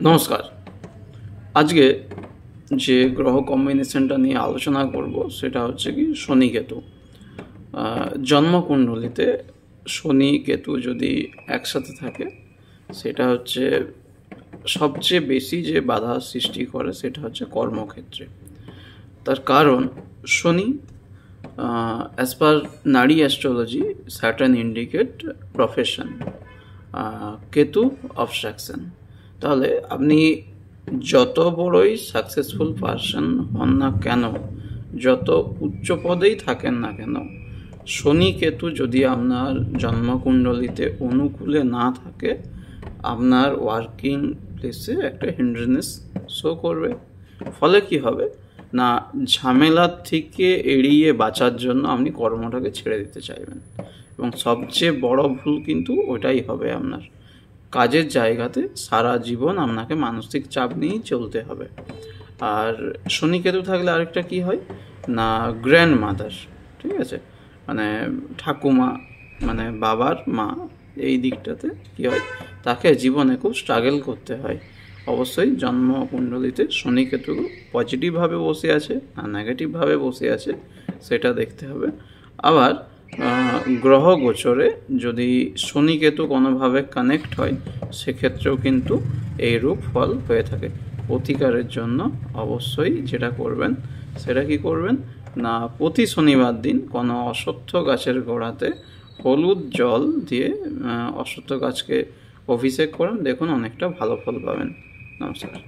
নমস্কার। আজকে যে গ্রহ কম্বিনেশনটা নিয়ে আলোচনা করব সেটা হচ্ছে কি শনি কেতু। জন্মকুণ্ডলিতে শনি কেতু যদি একসাথে থাকে সেটা হচ্ছে সবচেয়ে বেশি যে বাধা সৃষ্টি করে সেটা হচ্ছে কর্মক্ষেত্রে। তার কারণ শনি অ্যাজ পার নারী astrology Saturn indicate profession, Ketu obstruction. তাহলে আপনি যত বড়ই সাকসেসফুল পারসন হন না কেন, যত উচ্চ পদেই থাকেন না কেন, শনি কেতু যদি আপনার জন্মকুণ্ডলিতে অনুকূলে না থাকে আপনার ওয়ার্কিং প্লেসে একটা হিন্ড্রেনেস শো করবে। ফলে কি হবে না, ঝামেলার থেকে এড়িয়ে বাঁচার জন্য আপনি কর্মটাকে ছেড়ে দিতে চাইবেন, এবং সবচেয়ে বড় ভুল কিন্তু ওটাই হবে। আপনার কাজের জায়গাতে সারা জীবন আপনাকে মানসিক চাপ নিয়েই চলতে হবে। আর শনি কেতু থাকলে আরেকটা কি হয় না, গ্র্যান্ড মাদার, ঠিক আছে, মানে ঠাকুমা, মানে বাবার মা, এই দিকটাতে কি হয়, তাকে জীবনে খুব স্ট্রাগল করতে হয়। অবশ্যই জন্মকুণ্ডলিতে শনি কেতু পজিটিভভাবে বসে আছে না নেগেটিভভাবে বসে আছে সেটা দেখতে হবে। আবার গ্রহ গোচরে যদি শনি কেতু কোনোভাবে কানেক্ট হয় সেক্ষেত্রেও কিন্তু এইরূপ ফল হয়ে থাকে। প্রতিকারের জন্য অবশ্যই যেটা করবেন সেটা কি করবেন না, প্রতি শনিবার দিন কোনো অশ্বত্থ গাছের গোড়াতে হলুদ জল দিয়ে অশ্বত্থ গাছকে অভিষেক করুন, দেখুন অনেকটা ভালো ফল পাবেন। নমস্কার।